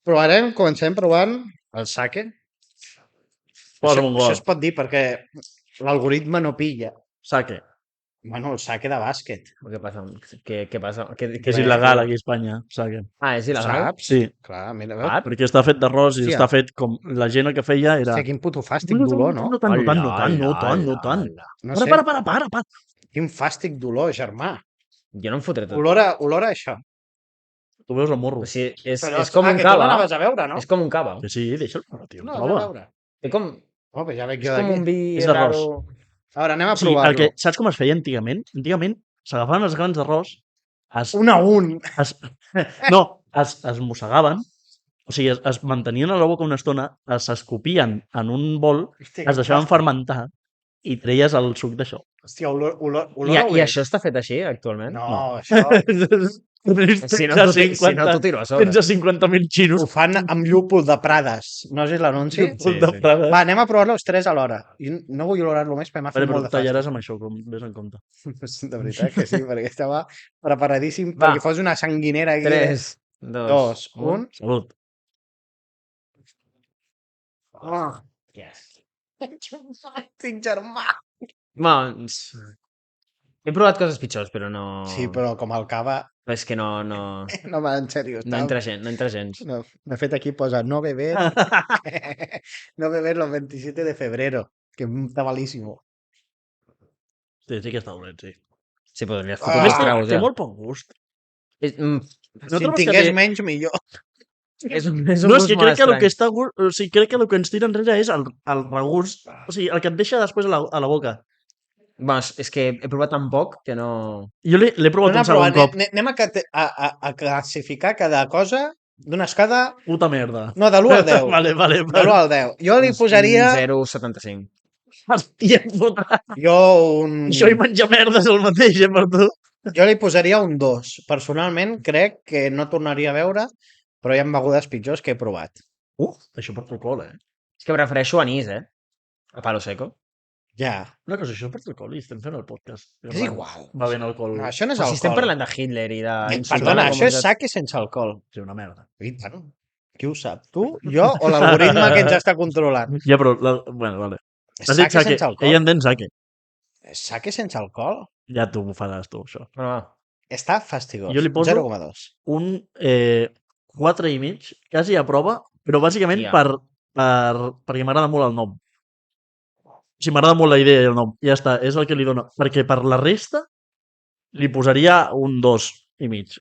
Comencem provant el sake. Posa'm un Això gol. es pot dir perquè l'algoritme no pilla. Sake. Bueno, el sake de bàsquet. Què passa? Què passa? És il·legal aquí a Espanya, sake. És il·legal? Saps? Sí. Clar, mira, Ah, Perquè està fet d'arròs i Hòstia. està fet com... La gent el que feia era... Hòstia, quin puto fàstic dolor, no? No tant. No sé, Para. quin fàstic dolor, germà. jo no em fotré tot. Olor a això. Tu veus el morro. O sigui, és Però, com un que tu cava. l'anaves a veure, no? És com un cava. Que sí, deixa'l, tio. No, a Prova. veure. És com, Oh, però ja veig és jo com un d'aquí. vi És d'arròs. raro. A veure, anem a O sigui, provar-lo. saps com es feia antigament? Antigament s'agafaven els grans d'arròs, Un a un. es mossegaven, o sigui, es mantenien a la boca una estona, s'escopien en un bol, Hòstia, es deixaven fermentar i treies el suc d'això. Hòstia, olor I això està fet així, actualment? No, això Si no, tu tiro a sobre. Tens a 50.000 xinos. ho fan amb llúpol de Prades. No has vist l'anunci? Llúpol de Prades. Va, anem a provar-lo els tres alhora. Jo no vull olorar-lo més, perquè m'ha fet Vale, però molt de fàstic. tallaràs amb això, com ves en compte. De veritat que sí, perquè estava preparadíssim Va. perquè fos una sanguinera aquí. 3, 2, 1. Salut. Oh, Yes. tinc germà. He provat coses pitjors, però no... Sí, però com el cava... És que no No, va, en sèrio. entra no entra gens. No, de fet, aquí posa no beber... no beber los 27 de febrero, que està malísimo. Sí que està dolent, sí. Sí, però li has Ah, fotut els traus, Té ja. molt poc gust. És, No Si en trobes que tingués té- menys, millor. és un No, és gust que molt crec que el estrany. que està... O sigui, crec que el que ens tira enrere és el regust. O sigui, el que et deixa després a la boca. Bueno, és que he provat tan poc que no... Jo l'he provat un segon cop. Anem a classificar cada cosa d'una escala... Puta merda. No, de l'1 al 10. Vale. De l'1 al 10. Jo li posaria... 0,75. Hòstia puta. Jo un... Això i menjar merda és el mateix, per tu. Jo li posaria un 2. Personalment, crec que no tornaria a veure, però hi ha begudes pitjors que he provat. Això per alcohol, És que prefereixo anís, A palo seco. Ja. Una cosa, això és per alcohol i estem fent el podcast. És igual. Va ben alcohol. No, això no és Però si estem alcohol. parlant de Hitler i de... Perdona, això és sake sense alcohol. Sí, una merda. I tant. Qui ho sap? Tu, jo o l'algoritme que ens està controlant? Ja, però... Bueno, vale. És Has dit sake sense Ella alcohol. entén sake. És sake sense alcohol? Ja t'ho faràs tu, això. Bueno, va. Està fastigós. Jo li poso- 0,2. Un 4 i mig, quasi a prova, però bàsicament Ja. perquè m'agrada molt el nom. O sigui, m'agrada molt la idea i el nom. Ja està, és el que li dona. Perquè per la resta li posaria un 2 i mig.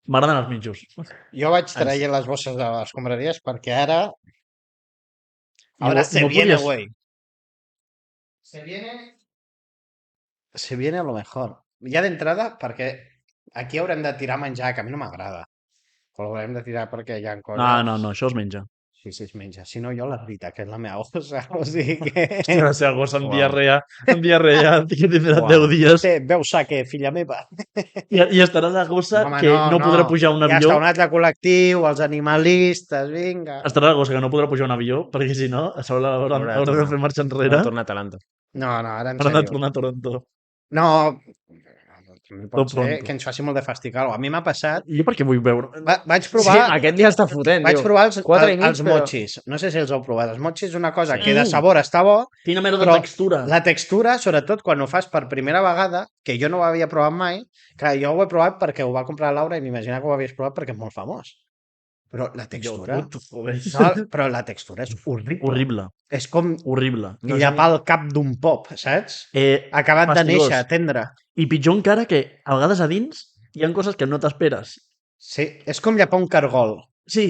M'agraden els mitjos. Jo vaig traient les bosses de les escombraries perquè ara... Ahora No- se no viene, podies- güey. Se viene... Se viene a lo mejor. Ja d'entrada, perquè aquí haurem de tirar menjar, que a mi no m'agrada. Però haurem de tirar perquè hi ha coses... No, això es menja. Sí, es menja. Si no, jo la veritat, que és la meva gossa. O sigui que... Hòstia, la seva gossa amb Uau. diarrea, que tindrà Uau. 10 dies. Té, veu sake, filla meva. I estarà la gossa Home, que no podrà pujar a un Ja avió. està un altre col·lectiu, els animalistes, vinga. Estarà la gossa que no podrà pujar a un avió, perquè si no, a sobre haurà de tornar. fer marxa Hem enrere. tornat a l'Anta. No, ara en Haurà de sèrio. tornar a Toronto. No, també pot Tot ser pronto. que ens faci molt de fasticar. A mi m'ha passat... Jo perquè vull veure... Vaig Sí, provar... aquest dia està fotent, Vaig diu. provar els 4 i mig, els però- mochis. No sé si els heu provat. Els mochis és una cosa Sí. que de sabor està bo. Quina merda Però de textura. La textura, sobretot quan ho fas per primera vegada, que jo no ho havia provat mai, que jo ho he provat perquè ho va comprar la Laura i m'imaginava que ho havies provat perquè és molt famós. Però la textura... No, però la textura és horrible. Horrible, És com horrible. llapar el cap d'un pop, saps? Acabat de Fastigós. néixer, tendre. I pitjor encara que a vegades a dins hi ha coses que no t'esperes. Sí, és com llapar un cargol. Sí,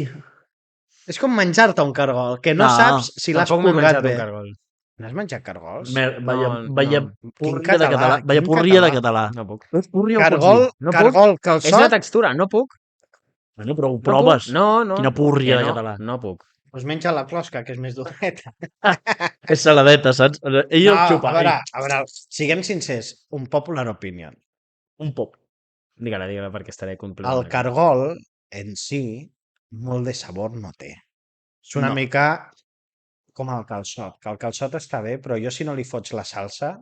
És com menjar-te un cargol, que no No, saps si l'has Tampoc m'he purgat menjat bé. un cargol. N'has menjat cargols? vaya no. púrria de català, català. Vaya quin púrria de català. català. No puc. No és púrria o Cargol, No puc. cargol, És la calçot, textura, no puc. Bueno, però ho No proves. puc. No. Quina púrria Que de no, català. No puc. doncs menja la closca, que és més dureta. És saladeta, saps? Ell el a xupa. veure, siguem sincers, un popular opinion. Un pop. Digue-la, perquè estaré complet. El cargol, en si, molt de sabor no té. És una No. mica com el calçot, que el calçot està bé, però jo si no li fots la salsa...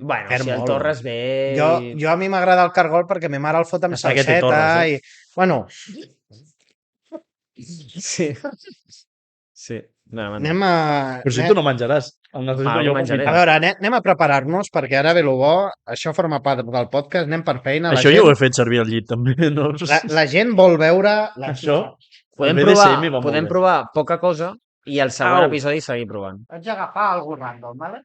Bueno, perd si el molt. torres bé... Jo a mi m'agrada el cargol perquè ma mare el fot amb Perquè té salseta torres, i... Bueno, Sí. Sí. No, Anem a... Però si tu no menjaràs. El necessito algú jo per menjaré. A veure, anem a preparar-nos, perquè ara ve lo bo, això forma part del podcast, anem per feina. Això jo ho he fet servir al llit, també. No? La gent vol veure... Això, Podem el BDSM va molt bé. provar poca cosa i el següent Au. episodi seguir provant. Vaig agafar algú random, vale?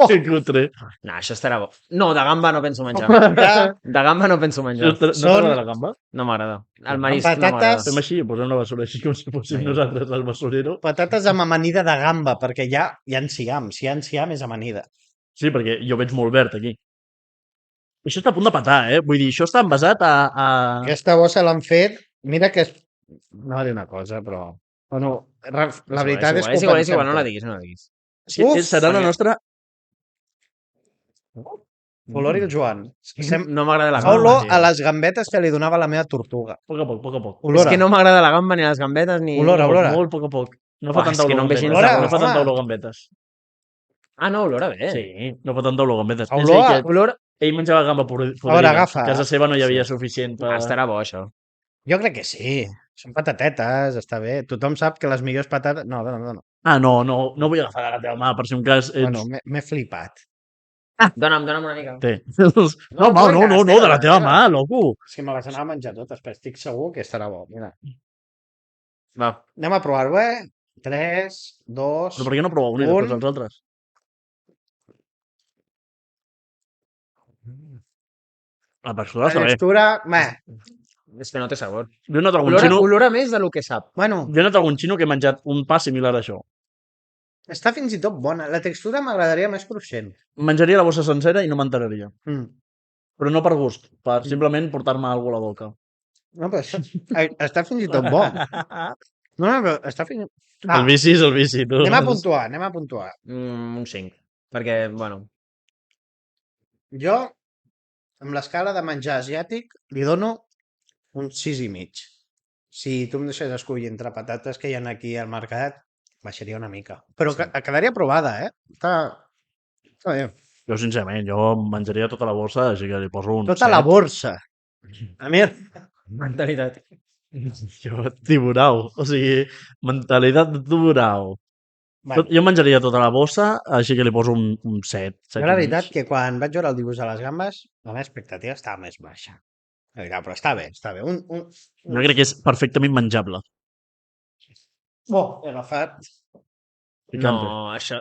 Que cutre. No, això estarà bo. No, de gamba no penso menjar. Ja, De gamba no penso menjar. No Són- t'agrada la gamba? No m'agrada. El marisc Amb no patates. m'agrada. Fem així, posem la bessura així com si fóssim Vinga. nosaltres el basurero. patates amb amanida de gamba, perquè hi ha enciam. Si hi ha enciam, és amanida. Sí, perquè jo veig molt verd aquí. Això està a punt de petar, Vull dir, això està envasat a... Aquesta bossa l'han fet... Mira que és... No va dir una cosa, però... Bueno, la veritat és que... És igual, no la diguis, no la diguis. Sí, Uf, serà la perquè- nostra... Olor i el Joan. No m'agrada la Fa gamba. olor tio. a les gambetes que li donava la meva tortuga. A poc a poc, a poc a poc. És Olora. que no m'agrada la gamba ni les gambetes ni... Olora, olora. Molt a poc a poc. No Uah, fa tanta és que olor no em vegin gambetes. olor, No fa tanta home. olor gambetes. Ah, no, olora bé. Sí, no fa tanta olor gambetes. Olor És a dir, a- que Olor... ell menjava gamba podrida. veure, agafa. A casa seva no hi havia suficient per... Estarà bo, això. Jo crec que sí. Són patatetes, està bé. Tothom sap que les millors patates... No, dona. Ah, no vull agafar la teva mà, per si un cas ets... Bueno, m'he flipat. Dona'm una mica. Té. No, de la teva mà, loco. És que me les anava a menjar totes, però estic segur que estarà bo. Mira. Va. Anem a provar-ho, 3, 2... Però per què no proveu un i després els altres? La textura La està bé. textura... Meh. És que no té sabor. Jo he notat algun xino... Olora més del que sap. Bueno, Jo he notat algun xino que he menjat un pa similar a això. està fins i tot bona. La textura m'agradaria més cruixent. Menjaria la bossa sencera i no m'enteraria. Mm. Però no per gust, per simplement portar-me alguna a la boca. No, però està fins i tot bo. No, però està fins i tot... El vici és el vici. Tu. Anem a puntuar. Un 5. Perquè, bueno... Jo, amb l'escala de menjar asiàtic, li dono un 6,5. Si tu em deixes escollir entre patates que hi ha aquí al mercat, baixaria una mica. Però Sí. quedaria provada, Està bé. Jo, sincerament, jo menjaria tota la bossa, així que li poso un Tota la borsa. A mi, Mentalitat. Jo, tiburau. O sigui, mentalitat de tiburau. bueno, Jo menjaria tota la bossa, així que li poso un 7. jo la veritat que quan vaig veure el dibuix de les gambes, la meva expectativa estava més baixa. La veritat, però està bé, està bé. Jo crec que és perfectament menjable. He agafat. Picante. No, això...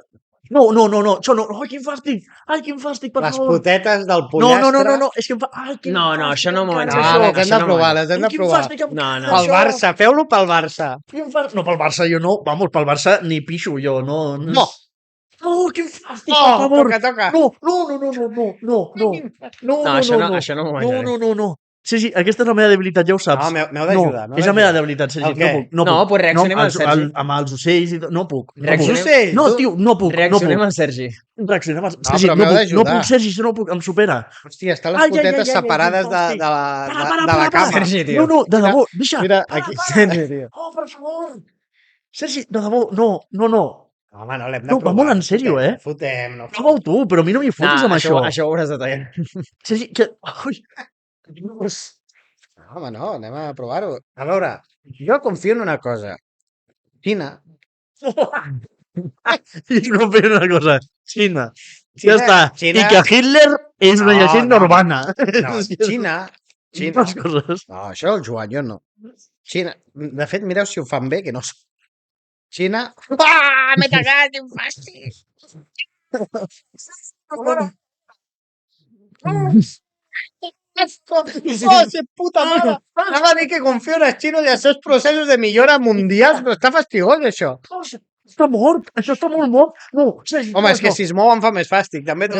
No, això no. Ai, quin fàstic! Ai, quin fàstic, per Les favor! potetes del No, pollastre. no, és que em fa... Ai, quin No, fàstic, això no m'ho encara, menjaré. No, Això- les hem això de no provar, m'ho les hem de Quin provar. fàstic, em No, encanta no. Pel això. Barça, feu-lo pel Barça. Quin fàstic. No, pel Barça jo no. Vamos, pel Barça ni pixo jo, no. No. No, quin fàstic, per favor. Toca. No. No, això no m'ho menjaré. no. Sí, aquesta és la meva debilitat, ja ho saps. No, m'heu d'ajudar. és la meva debilitat, Sergi. El què? No No, puc. pues reaccionem al Sergi. Amb els ocells i tot. No puc. Reaccionem- No, tio, no puc. Reaccionem al Sergi. Reaccionem al No, Sergi. però No m'heu puc, d'ajudar. Sergi, això no puc, em supera. Hòstia, estan Ai, les potetes separades quin fàstic. de la cama. Sergi, tio. No, de debò, deixa. Mira, aquí. Para. Oh, per favor. Sergi, de debò, no. Home, no l'hem de No, provar. va molt en sèrio, Fotem, no. Prova-ho tu, però a mi no m'hi fotis amb això. Això ho hauràs de tallar. Sergi, que... Ui. Home, no, anem a provar-ho. A veure, jo confio en una cosa. Xina. I no fer una cosa. Xina. Xina, Ja està. Xina- I que Hitler és una No, llegenda no. urbana. No, Xina. Les coses. No, això el Joan, jo no. Xina. De fet, mireu si ho fan bé, que no sé. Xina. Ah, m'he tagat, quin fàstic. Oh, se puta mare! Anava a dir que confio en els xinos i els seus processos de millora mundials, però està fastigós, això. Està mort. Això està molt mort. No, Sergi. Home, és que si es mouen fa més fàstic, també. A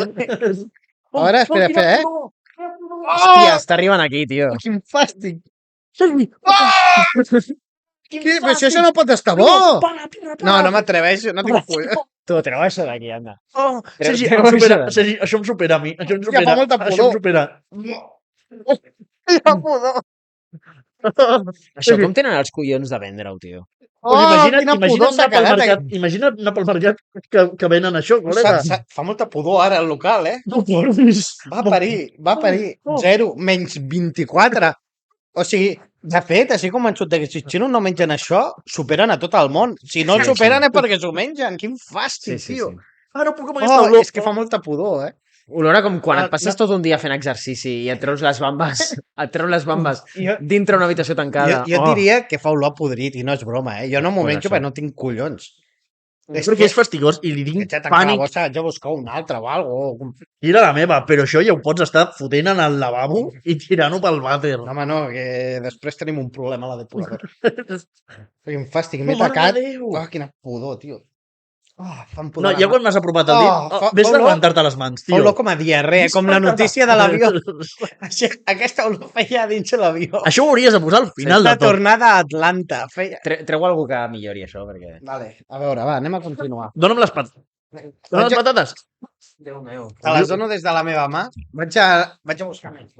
veure, espera, Hòstia, està arribant aquí, tio. Quin fàstic. Sergi. Però si això no pot estar bo. Para. No, no m'atreveixo, no tinc cull. Tu, treu això d'aquí, anda. Oh, Sergi, Treu em supera. això. Sergi, això em supera a mi. Això em Ja supera. fa molta Això pudor. em supera. Ja pudor. Això com tenen els collons de vendre-ho, tio? Oh, quina pudor s'ha quedat. Imagina't anar pel mercat que venen això, col·lega. Fa molta pudor ara el local, No portis. Va parir. Oh. 0, menys 24. O sigui, De fet, així convençut que si els xinos no mengen això, superen a tot el món. Si no el superen és perquè s'ho mengen. Quin fàstic, tio. Ah, no puc amb aquesta Oh, és que fa molta pudor, Olora com quan et passes tot un dia fent exercici i et treus les bambes, dintre una habitació tancada. Jo et diria que fa olor podrit i no és broma, Jo no m'ho menjo perquè no tinc collons. Perquè és fastigós i li tinc pànic. Haig de buscar un altre o alguna cosa. Tira la meva, però això ja ho pots estar fotent en el lavabo i tirant-ho pel vàter. No, home, no, que després tenim un problema a la depuradora. Quin fàstic, m'he tacat. Oh, quina pudor, tio. Oh, fan pudor. No, ja quan m'has apropat el dit, vés de rentar-te les mans, tio. Fa olor com a diarrea, com la notícia de l'avió. Aquesta olor feia dins l'avió. Això ho hauries de posar al final de tot. La tornada a Atlanta. Treu algú que millori això, perquè... Vale, a veure, va, anem a continuar. Dona'm les patates. Dóna les patates. Déu meu. Te les dono des de la meva mà. Vaig a buscar menys.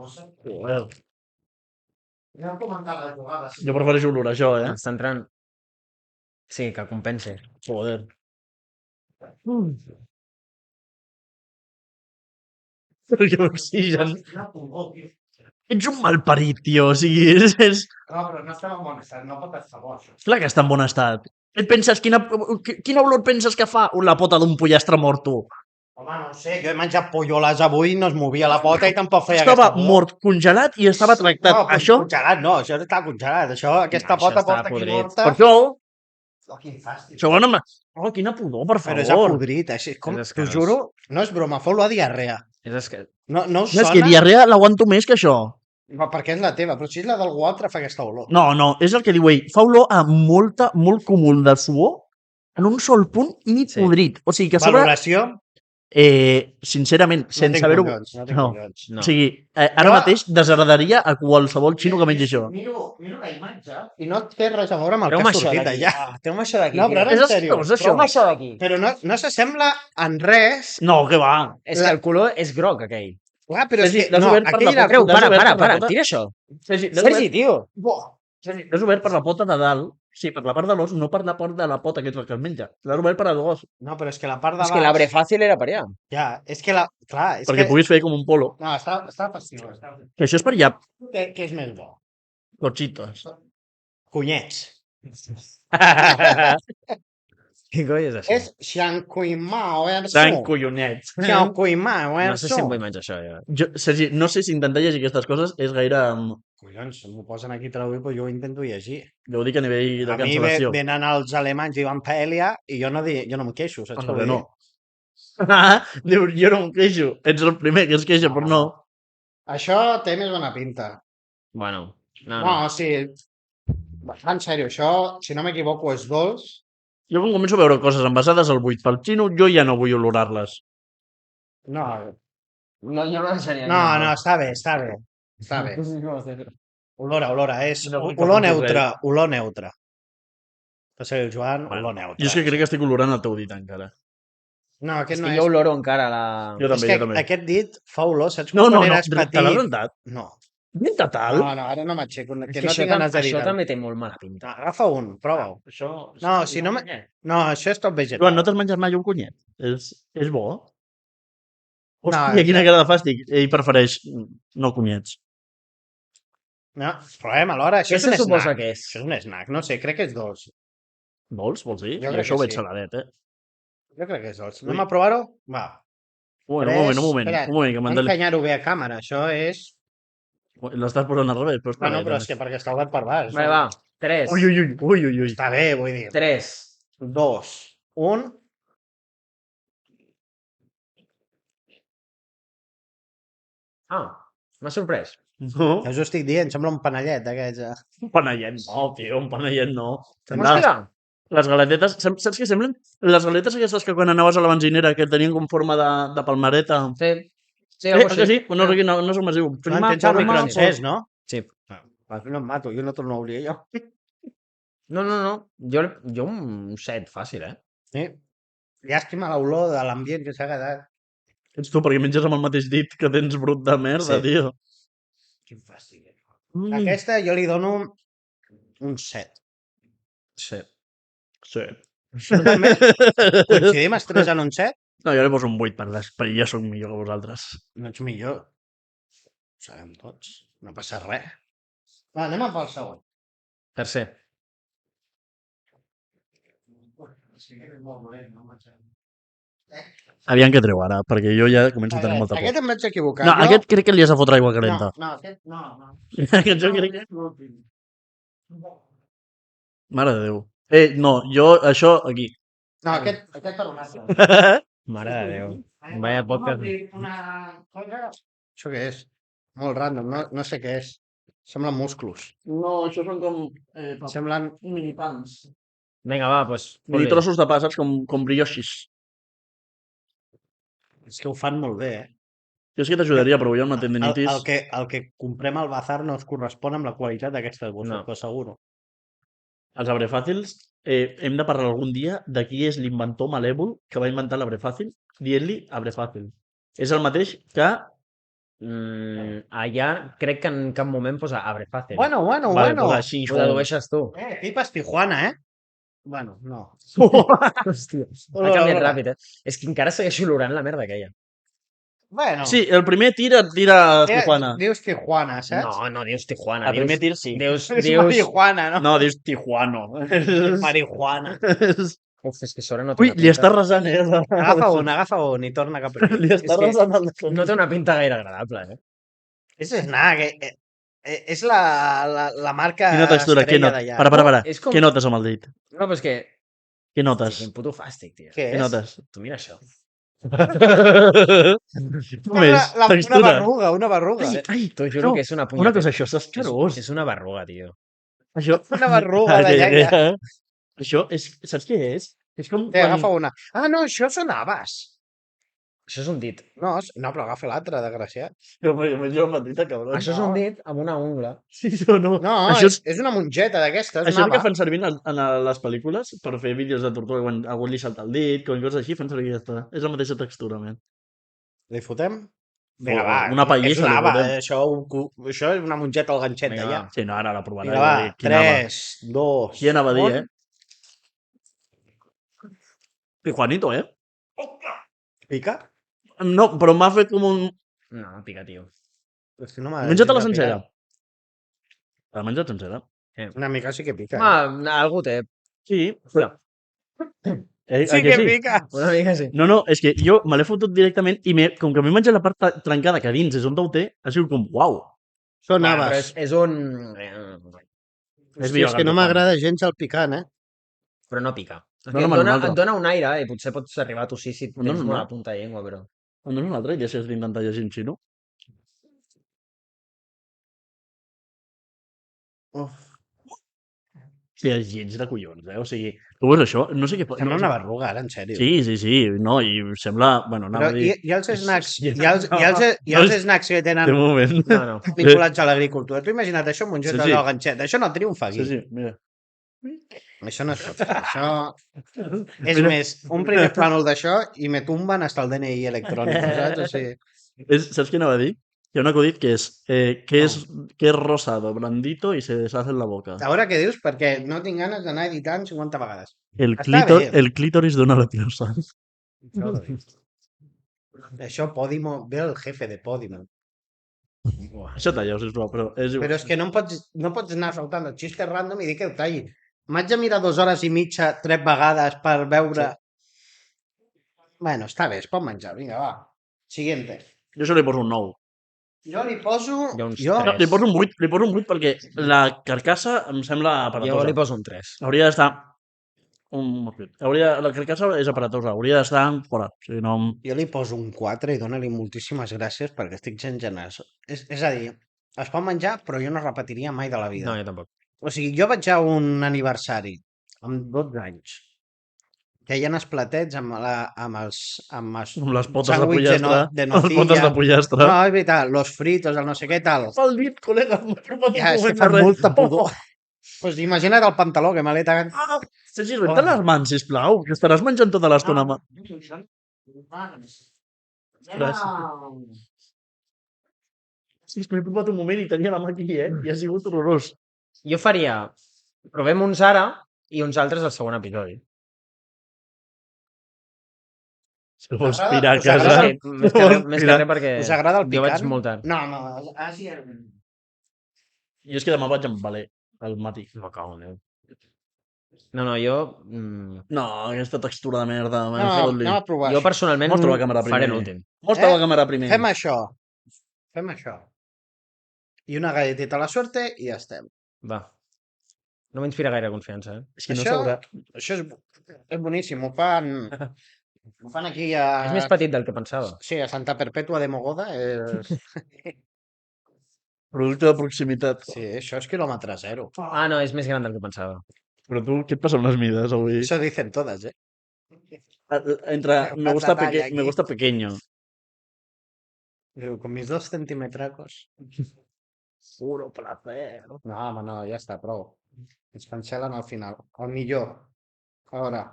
Jo prefereixo olor això, Està entrant... Sí, que compense. Joder. Perquè l'oxigen... Ets un malparit, tio. O sigui, és... No, però no estem en bon estat, no pot estar bo. Clar que està en bon estat. Et penses, quina olor penses que fa la pota d'un pollastre mort, tu? Home, no ho sé, jo he menjat polloles avui i no es movia la pota i tampoc feia estava mort, congelat i estava tractat. No, això... congelat no, això estava congelat. Aquesta pota porta aquí morta. Per això... Oh, quin fàstic. Segona... Oh, quina pudor, per favor. Però és podrit, així. Com, t'ho juro, no és broma, fa olor a diarrea. És que... No us sona? És sona? que diarrea l'aguanto més que això. No, perquè és la teva, però si és la d'algú altre fa aquesta olor. No, és el que diu ell. Fa olor a molt cúmul de suor en un sol punt i podrit. O sigui que a sobre... Valoració? Sincerament, sense haver-ho... No. O sigui, ara mateix desagradaria a qualsevol xino que mengi això. Miro la imatge i no té res a veure amb el que ha sortit allà. Treu-me això d'aquí. No, però ara en sèrio. Treu-me això d'aquí. Però no s'assembla en res. No, que va. És que el color és groc, aquell. Clar, però és que... No, aquell era... Treu, para, tira això. Sergi, tio. L'has obert per la pota de dalt. Sí, per la part de l'os, no per la part de la pota, que és el que es menja. L'has obert per a l'os. No, però és que la part de baix... És que l'arbre fàcil era per allà. Ja, és que la... Clar, és perquè puguis fer com un polo. No, està fàcil. Que això és per allà. Què és més bo? Cochitos. Cunyets. Què coi és això? És xiancuimao, Sant collonets. Xiancuimao, No sé si em vull menjar això, ja. Sergi, no sé si intentar llegir aquestes coses és gaire... Collons, m'ho posen aquí traduït, però jo ho intento llegir. Jo ho dic a nivell de cancel·lació. A mi venen els alemanys i van paella i jo no em queixo, saps què vull dir? Diu, jo no em queixo. Ets el primer que es queixa, però no. Això té més bona pinta. Bueno, no. Sí. En sèrio, això, si no m'equivoco, és dolç. Jo quan començo a veure coses envasades al buit pel xino, jo ja no vull olorar-les. No, jo no ensenyaria. No, està bé. Està bé. Olora, és olor neutre. Per ser el Joan, olor neutre. Jo és que crec que estic olorant el teu dit encara. No, aquest no és. Jo oloro encara la... Jo també. Aquest dit fa olor, saps? No, te l'has rentat? No. Vinta tal? No, ara no m'aixeco. Que no tinc ganes de dir. Això també té molt mala pinta. Agafa un, prova-ho. No, si no... No, això és tot vegetal. Joan, no t'has menjat mai un cunyet? És bo? Hòstia, quina cara de fàstic. Ell prefereix no cunyets. No, provem alhora. Això és un snack. Que és? Això és un snack, no sé, crec que és dolç. Dolç, vols dir? Jo això ho veig saladet, Jo crec que és dolç. Anem a provar-ho? Va. Un moment, que m'han d'encanyar-ho bé a càmera, això és... L'estàs posant al revés, però està bé. Però és que perquè està obert per baix. Va, 3. Ui. Està bé, vull dir. 3. 2. 1. M'ha sorprès. No. Ja us ho estic dient, sembla un panellet d'aquests. Un panellet no, tio, un panellet no. Hòstia! Les galetetes, saps què semblen? Les galetes aquestes que quan anaves a la benzinera que tenien com forma de palmereta. Sí, que sí? No sé com es diu. Tens el microencès, no? Sí. No em mato, jo no torno a obrir jo. No. Jo un 7 fàcil, Sí. Llàstima l'olor de l'ambient que s'ha quedat. Ets tu, perquè menges amb el mateix dit que tens brut de merda, tio. Quin fàstic. Aquesta jo li dono un 7. Sí. Coincidim els tres en un 7? No, jo li poso un 8 per jo soc millor que vosaltres. No ets millor. Ho sabem tots. No passa res. Va, anem pel segon. Tercer. Aviam què treu ara, perquè jo ja començo a tenir molta por. Aquest em vaig equivocar. No, aquest crec que li has de fotre aigua calenta. No, aquest no. Aquest jo crec que... Mare de Déu. No, jo, això, aquí. No, aquest per un altre. Mare de Déu. Vaya podcast. Això què és? Molt random, no sé què és. Semblen musclos. No, això són com... Semblen... minipans. Vinga, va, doncs... Mini trossos de pa, saps? Com brioixis. És que ho fan molt bé, Jo és que t'ajudaria, però hi ha una tendinitis. El que comprem al bazar no es correspon amb la qualitat d'aquestes bosses, No. però seguro. Els abrefàcils, hem de parlar algun dia de qui és l'inventor malèvol que va inventar l'abrefàcil, dient-li abrefàcil. És el mateix que... Allà crec que en cap moment posa abre fàcil. Bueno. Vale, pues així, Ho dedueixes tu. Pipes Tijuana, Bueno, no. Hòstia. Ha canviat ràpid, És que encara segueixo olorant la merda aquella. Bueno. Sí, el primer tira Tijuana. Dius Tijuana, saps? No dius Tijuana. El primer tir sí. Dius... Marihuana, no? No, dius Tijuano. Marihuana. Uf, és que sort no té Ui, una li està pinta. resant, Agafa un i torna cap a aquí. Li està que resant el... No té una pinta gaire agradable, És snack, és la marca Quina textura, què estrella notes? d'allà. Para. És com- Què notes amb el dit? No, però és que... Què notes? Quin puto fàstic, tio. Què Què és? notes? Tu mira això. Només, textura. Una berruga. Ai, T'ho juro que és una punyeta. una cosa, això és asquerós. És una berruga, tio. Això... Una berruga de llaga. Això és... Saps què és? És com... Agafa una. Ah, no, això són habas. Això és un dit. No, però agafa l'altre, desgraciat. Jo m'he dit, cabrón. Això és un dit amb una ungla. Sí, o no? No, Això és una mongeta d'aquestes, Això una que haba. fan servir en les pel·lícules per fer vídeos de tortuga quan algú li salta el dit, com coses així, fan servir aquesta. És la mateixa textura, men. Li fotem? Vinga, va, una pallissa És una li haba, fotem. això és una mongeta al ganxet Vinga, d'allà. va. Sí, no, ara la provarà. Vinga, va, Qui anava? 3, 2... Qui anava a dir, Juanito, Pica? No, però m'ha fet com un... No, pica, tio. És que no m'ha Menja-te-la gens de sencera. picar. La menja sencera. Una mica sí que pica. Algú té. Sí. Hòstia, Sí que pica. una mica sí. No, és que jo me l'he fotut directament i com que m'he menjat la part trencada que a dins és on ho té, ha sigut com, uau. Són Però habas. és un... Hòstia, és que no m'agrada gens el picant, Però no pica. No, no, un altre. Et dona un aire i potser pots arribar a tossir si No, tens no. molt a la punta de llengua, però... Em dones un altre i deixes d'intentar llegir en xino? Sí, és gens de collons, O sigui, tu veus això? No sé què... Sembla una berruga, ara, en sèrio. Sí, no, i sembla... Bueno, Però anava a dir... i els snacks? Sí, I els snacks que De tenen moment. No. vinculats a l'agricultura? T'ho imagina't això amb un jet Sí, sí. del ganxet? Això no triomfa aquí. Sí, mira. Això no es pot fer. Això... És més, un primer plànol d'això i me tumben hasta el DNI electrònic, saps? O sigui, Saps què anava a dir? Hi ha un acudit que és que és rosado, blandito y se deshace en la boca. a veure què dius, perquè no tinc ganes d'anar editant 50 vegades. El bé. el clítoris d'una leprosa. Això Podimo, ve el jefe de Podimo. Això talla, sisplau, però és igual. Però és que no pots anar saltant el xiste random i dir que ho talli. M'haig de mirar 2 hores i mitja 3 vegades per veure... Bueno, està bé, es pot menjar. Vinga, va. Siguiente. Jo això li poso un 9. Jo li poso... Hi ha uns Jo... tres. Li poso un 8 perquè la carcassa em sembla Jo aparatosa. li poso un 3. Hauria d'estar... La carcassa és aparatosa, hauria d'estar fora. O sigui, no... Jo li poso un 4 i dona-li moltíssimes gràcies perquè estic sent generós. És a dir, es pot menjar, però jo no repetiria mai de la vida. No, jo tampoc. O sigui, jo vaig a un aniversari amb 12 anys que hi ha els platets amb els Amb les potes de sàndwich pollastre. de Les potes de pollastre. No, és veritat, los fritos, el no sé què tal. Fa el dit, col·lega. Ja, és que fa molta pudor. Pues imagina't el pantaló que me l'he tagat. Sergi, renta les mans, sisplau, que estaràs menjant tota l'estona. Sí, és que m'he provat un moment i tenia la mà aquí, I ha sigut horrorós. Jo faria... Provem uns ara i uns altres al següent episodi. Si vols Us pirar a agrada? casa... Sí, més que res perquè Us agrada el jo vaig picant? molt tard. No, Àsia... I és que demà vaig amb Valer, al matí. Me cago en Déu. No, jo... No, aquesta textura de merda. Anem a provar Jo això. personalment Mostra la càmera faré primer. l'últim. Mostra la càmera primer. Fem això. I una galletita a la suerte i ja estem. Va. No m'inspira gaire confiança, És que no sabrà... Això és boníssim. Ho fan aquí a... És més petit del que pensava. Sí, a Santa Perpètua de Mogoda. Producte de proximitat. Sí, això és quilòmetre zero. Ah, no, és més gran del que pensava. Però tu, què et passa amb les mides avui? Eso dicen todas, ¿eh? Entre me gusta, talla aquí. me gusta pequeño. Con mis 2 centimetracos. Puro placer. No, home, no, ja està, prou. Ens cancel·len al final. El millor. Ara.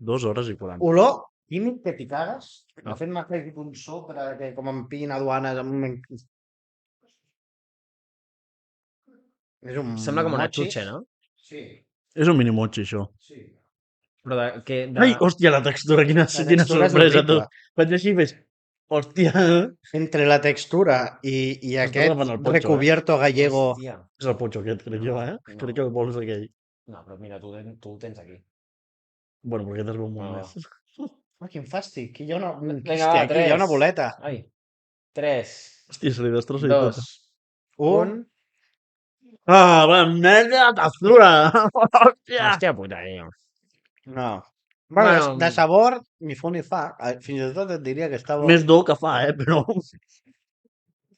2 hores i 40. Olor químic que t'hi cagues. De fet, m'ha fet un so perquè com em pillin a duanes... És un Sembla com una mochi. xutxa, no? Sí, És un mini mochi, això. sí. Però de... Ai, hòstia, la textura, quina textura és sorpresa, tu. horrible. Vaig així i veig... Hòstia, Entre la textura i aquest agafant el ponxo, recubierto gallego... Hòstia. és el potxo aquest, crec jo, eh? No. Crec que el vols aquell. No, però mira, tu el tens aquí. Bueno, perquè t'has veu molt No. més. Oh, quin fàstic, aquí hi ha una... Vinga, Hòstia, va, aquí hi ha una 3. boleta. Ai. 3, Hòstia, se li destrossa i 2, tot. 1... Ah, va, mega textura! Hòstia! Hòstia puta, tio. No. Bueno, Bueno, de sabor, ni fu ni fa. Fins i tot et diria que està bo. Més dur que fa, però...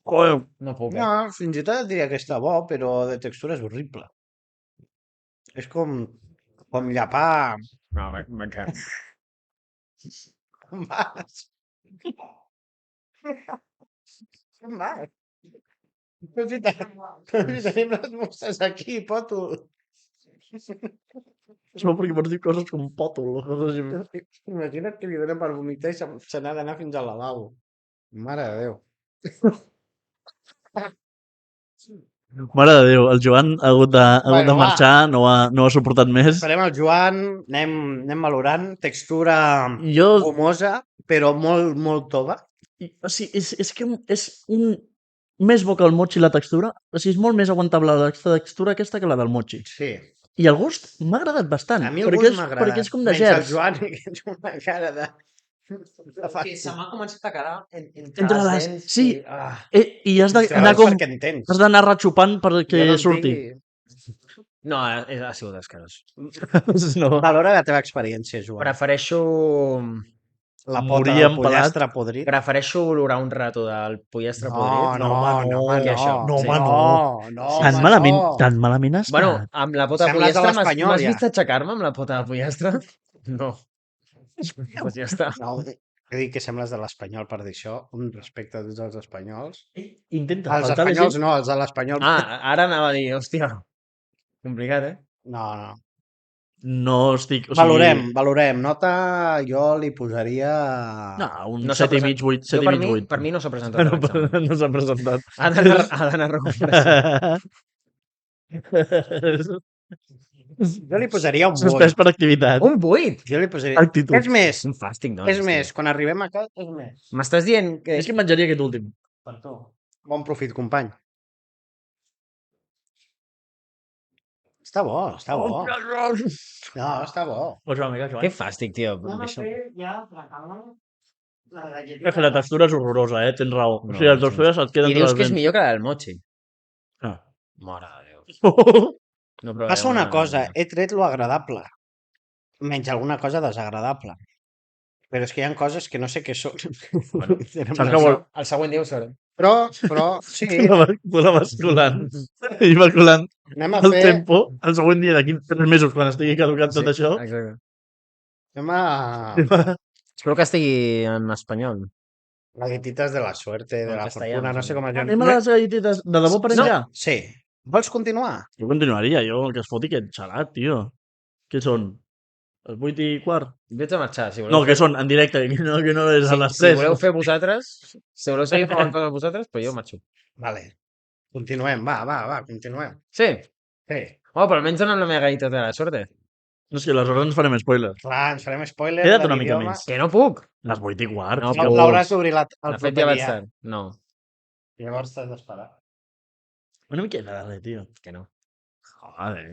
Joder, no puc, No, fins i tot et diria que està bo, però de textura és horrible. És com llapar... No, m'encanta. On vas? On vas? Però si tenim les mostres aquí, poto. és bo perquè pots dir coses com pòtol, coses així. Imagina't que li donen per vomitar i se n'ha d'anar fins al lavabo. Mare de Déu. Mare de Déu, el Joan ha hagut de Bueno, va. marxar, no ha suportat més. Farem el Joan, anem valorant. Textura Jo, gomosa, però molt, molt tova. o sigui, és que és un més bo que el mochi la textura, o sigui, és molt més aguantable la textura aquesta que la del mochi. Sí. I el gust m'ha agradat bastant, A mi el perquè gust m'ha agradat. perquè és com de Menys el gerds. Joan, que és una cara de... Se m'ha començat a quedar Entre les... dents Sí, i- ah. i has Saps d'anar com... perquè en tens. Has d'anar ratxupant perquè Jo no en surti. No, ha sigut escarós. no. Valora la teva experiència, Joan. Prefereixo... La pota Morir del empalat. pollastre podrit. Prefereixo olorar un rato del pollastre No, podrit. no, home, no, no, home, que això. no. Sí. No, no, Tan home, malament, no. tan malament està. Bueno, amb la pota de Sembles de pollastre l'Espanyol, m'has ja. vist aixecar-me amb la pota de pollastre? No. Pues ja està. No, he dit que sembles de l'Espanyol per dir això. Un respecte a tots els espanyols. Intenta Els faltar espanyols no, els de l'Espanyol. Ah, ara anava a dir, hòstia, complicat, eh? No, no. No estic... O sigui, Valorem. Nota, jo li posaria... No, un No s'ha 7 i mig, 8. 7 i mig, 8. Per mi no s'ha presentat a No, l'examen. no s'ha presentat. Ha d'anar a recuperació. Jo li posaria un 8. Suspès per activitat. Un 8! Jo li posaria... Actitud. És més, Un fàstic, no? és més. Quan arribem a casa, és més. M'estàs dient que... És que menjaria aquest últim. Per tu. Bon profit, company. Està bo, està bo. No, està bo. Pues va, vinga, Que Joan. fàstic, tio. Això. És que la textura és horrorosa, tens raó. No, o sigui, les sí. textures et queden I dius entre que és les millor que la del mochi. Ah. Mare de Déu. dents. No provarem Passa una cosa, he tret lo agradable. Menys alguna cosa desagradable. Però és que hi ha coses que no sé què són. Bueno, Tenen saps una- que vol- El següent dia ho sabrem. Però, sí, Tu la vas colant. I va colant anem a el fer... tempo. El següent dia, d'aquí 3 mesos, quan estigui caducat tot això, Exacte. Anem a... Espero que estigui en espanyol. Galletitas de la suerte, de En la castellà, fortuna, no sé com es diu. anem a les galletites. De debò per allà? Sí. Vols continuar? Jo continuaria, jo el que es foti aquest xalat, tio. Què són? Les 8 i quart? Vaig a marxar, si voleu. No, que són en directe, que no és a les Si 3. voleu fer vosaltres, si voleu seguir fent coses vosaltres, però jo marxo. Vale. Continuem, va, continuem. Sí? Sí. Oh, però almenys donen la meva gallita de la sorte. No, és que aleshores ens farem spoiler. Clar, ens farem spoiler Queda't de una mica l'idioma. més. Que no puc. Les 8 i quart. No, que L'hauràs vols. d'obrir el De fet, ja proper vaig dia. tard. No. Llavors t'has d'esperar. Una miqueta de res, tio. Que no. Joder.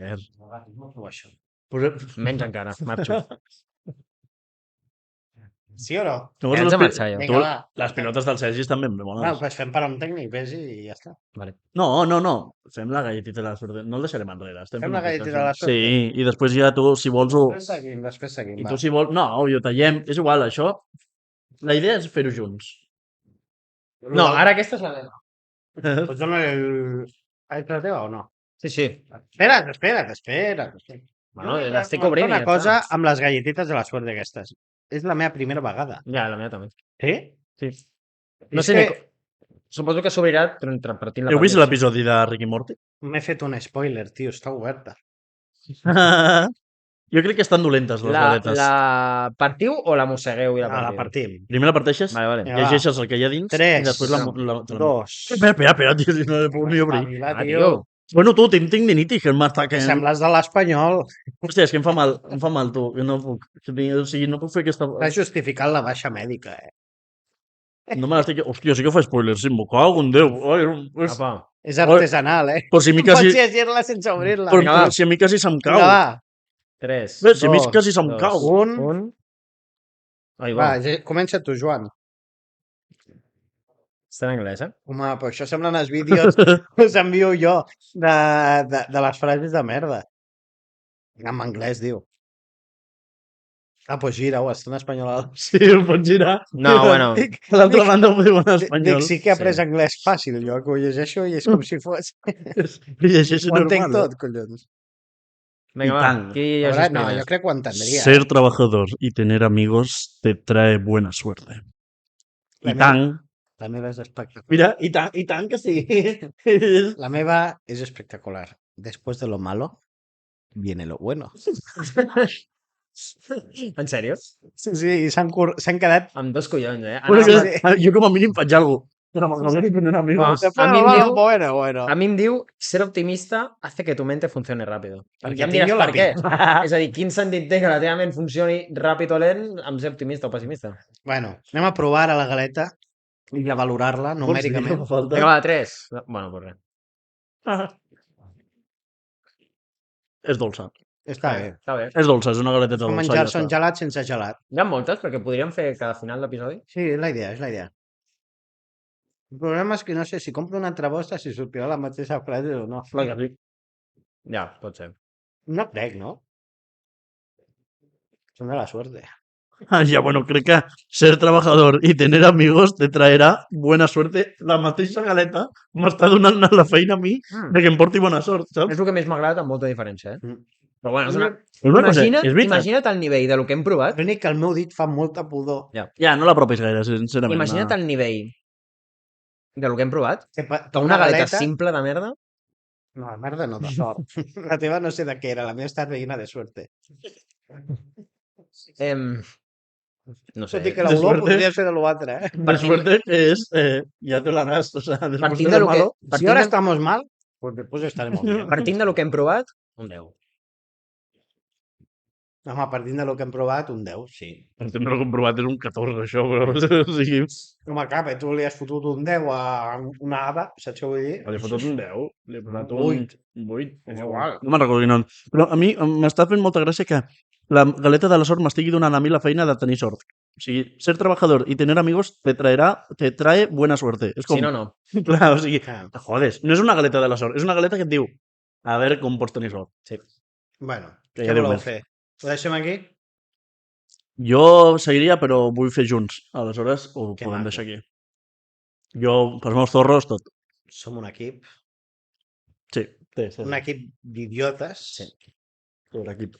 Això. Menys encara, marxo. Sí o no? Haig de marxar jo. Vinga, va. Les pilotes del Sergi estan ben Bueno, bones. pues fem per un tècnic, ves i ja està. Vale. No. Fem la galletita de la suerte. No el deixarem enrere. Estem Fem fent la un podcast. galletita de la suerte? Sí, i després ja tu, si vols, ho... Després seguim, I va. tu, si vols... No, ho tallem. És igual, això... La idea és fer-ho junts. No, ara aquesta és la meva. Pues dona el... Ah, és la teva o no? Sí, sí. Espera't. Bueno, Jo l'estic vull obrint una i ja cosa està. amb les galletites de la suerte aquestes. És la meva primera vegada. Ja, la meva també. Sí? Sí. No És sé que ni... Suposo que s'obrirà partint la Heu vist partida. l'episodi de Rick i Morty? m'he fet un spoiler, tio, està oberta. Jo crec que estan dolentes, les galetes. La partiu o la mossegueu i la La partiu? partim. Primer la parteixes, Vale. Vinga, va. llegeixes el que hi ha dins, 3, i després la... 2... Espera, tio, si no he pogut ni obrir. Espavila, Ah, tio. tio. Bueno, tu, tinc tendinitis, que m'està... Que... Sembles de l'Espanyol. Hòstia, és que em fa mal, tu, que no puc. O sigui, no puc fer aquesta... T'has justificat la baixa mèdica, No me l'estic... Hòstia, sí que fa spoilers, sí, m'ho cago en Déu. Ai, Apa. És artesanal, però si a mi Pots quasi... llegir-la sense obrir-la. Però, si a mi quasi se'm cau. Vinga, va. 3. Bé, si a mi dos, quasi se'm cau. Un. Ai, Va, va. comença tu, Joan. Està en anglès, Home, però això semblen els vídeos que us envio jo de les frases de merda. En anglès, diu. Ah, pues gira-ho, està en espanyol. Sí, ho pots girar. No, bueno. A l'altra banda ho diu en espanyol. Dic, sí que he après anglès fàcil, jo, que ho llegeixo i és com si fos... Li llegeixo Ho entenc normal. tot, collons. Vinga, I va. tant. Qui A llegeix veure, no, primer? jo crec que ho entendria. Ser trabajador y tener amigos te trae buena suerte. La I meva- tant. La meva és espectacular. Mira, i tant que sí. La meva és espectacular. Después de lo malo, viene lo bueno. En sèrio? Sí, i s'han quedat... Amb dos collons, eh? Bueno, Anava- que, jo com a mínim faig alguna cosa. Pero no tener amigos. A mi em diu- bueno. A mi em diu, ser optimista hace que tu mente funcione rápido. Perquè Ja em tinc diràs jo la per què. És a dir, quin sentit té que la teva ment funcioni ràpid o lent amb ser optimista o pessimista? Bueno, anem a provar ara la galeta i a valorar-la numèricament. Vinga, va, 3. Bueno, pues res. És dolça. Està bé. Està bé. És dolça, és una galeteta Com dolça. menjar-se un gelat sense gelat. Hi ha moltes, perquè podríem fer cada final d'episodi. Sí, és la idea, és la idea. El problema és que no sé si compro una altra bossa si sortirà la mateixa frase o no. Clar que sí. Ja, pot ser. No crec, no? Són de la suerte. Ah, ya, bueno, crec que ser trabajador y tener amigos te traerá buena suerte. La mateixa galeta m'està donant la feina a mi de que em porti bona sort, saps? És el que més m'ha agradat amb molta diferència, eh? Mm. Però bueno, és una... És una cosa, Imagina't, és veritat. imagina't el nivell de lo que hem provat. L'únic que el meu dit fa molta pudor. Ja, no l'apropis gaire, sincerament. Imagina't el nivell de lo que hem provat. Que Que una galeta simple de merda. No, la merda no, de sort. La teva no sé de què era, la meva està veïna de suerte. No sé. Tot i que de l'olor suerte. podria ser de l'altre, eh? De suerte que es, ya te la das, o sea, después Partint de de lo lo que, malo... Si ahora estamos mal, pues después estaremos bien. partint de lo que hem provat, un 10. Home, partint de lo que hem provat, un 10, sí. Entenc que comprovat és un 14, això, però... O sigui... Home, clar, tu li has fotut un 10 a una hada, saps què vull dir? Li he fotut un 10, li he posat un... Vuit. 8. És igual. No me'n recordo quin nom. Però a mi m'està fent molta gràcia que la galeta de la sort m'estigui donant a mi la feina de tenir sort. O sigui, ser trabajador y tener amigos te trae buena suerte. És com... Si no, no. Clar, o sigui, Clar. te jodes. No és una galeta de la sort, és una galeta que et diu a veure com pots tenir sort. Sí. Bueno, Que què ja Déu voleu més. fer? Ho deixem aquí? Jo seguiria, però vull fer junts. Aleshores, ho Que podem maco. deixar aquí. Jo, pels meus zorros, tot. Som un equip. Sí. Sí. Un equip d'idiotes. Sí. Un equip.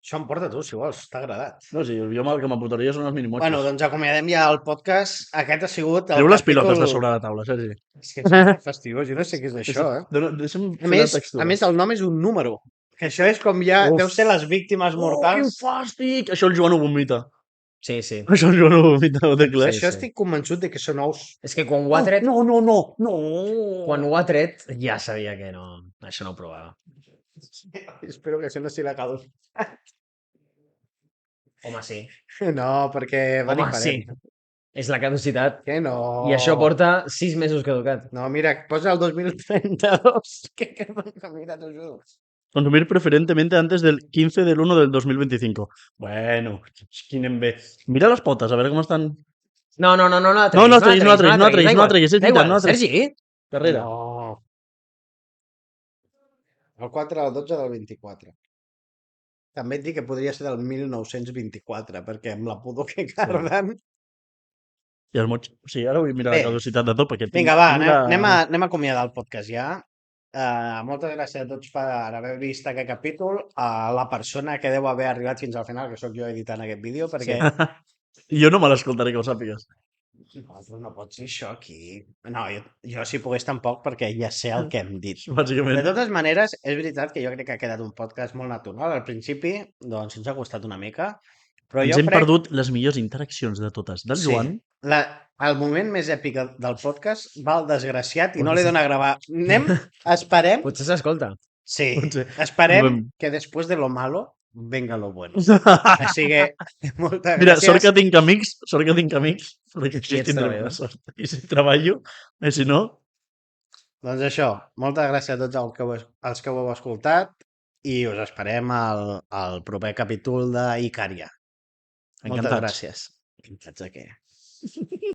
Això em porta tu, si vols, t'ha agradat. No, sí, jo el que m'apuntaria són els minimots. Bueno, doncs acomiadem ja el podcast. Aquest ha sigut el Treu les capítol- pilotes de sobre la taula, Sergi. És que és fastidiós, jo no sé què és això, eh? Deixa'm A més, el nom és un número. Que això és com ja... Uf. Deu ser les víctimes Quin mortals. fàstic! Això el Joan ho vomita. Sí, sí. Això el Joan ho vomita, ho té clar. Sí, Això sí. estic convençut de que són ous. És que quan ho ha tret, No. quan ho ha tret, ja sabia que no, això no ho provava. Espero que això no sigui la calor. Home, sí. No, perquè va Home, diferent. És la caducitat. Que no. I això porta 6 mesos caducat. No, mira, posa el 2032. Mira, t'ho juro. Consumir preferentemente antes del 15 del 1 del 2025. Bueno, quin bé. Mira les potes, a veure com estan. No la No treguis, és veritat, no la treguis. Sergi? Darrere. No. El 4 al 12 del 24. També et dic que podria ser del 1924, perquè amb la pudor que carden... I els mots... O sigui, ara vull mirar Bé. la caducitat de tot, perquè... Vinga, va, anem a acomiadar el podcast ja. Moltes gràcies a tots per haver vist aquest capítol. A la persona que deu haver arribat fins al final, que sóc jo editant aquest vídeo, perquè... Jo no me l'escoltaré, que ho sàpigues. No pots dir això aquí. No, jo si pogués tampoc, perquè ja sé el que hem dit. Bàsicament. De totes maneres, és veritat que jo crec que ha quedat un podcast molt natural. Al principi, doncs, ens ha costat una mica. Però Ens jo hem crec... perdut les millors interaccions de totes. Del Joan... El moment més èpic del podcast va al desgraciat i no li dona a gravar. Esperem... Potser s'escolta. Sí, Potser. esperem que després de lo malo venga lo bueno. Així que, moltes gràcies. Mira, sort que tinc amics, perquè així ets tindré treballador. una sort. I si treballo, i si no... Doncs això, moltes gràcies a tots els que ho heu escoltat i us esperem al proper capítol d'Icària. Moltes Encantats. gràcies. Encantats de què?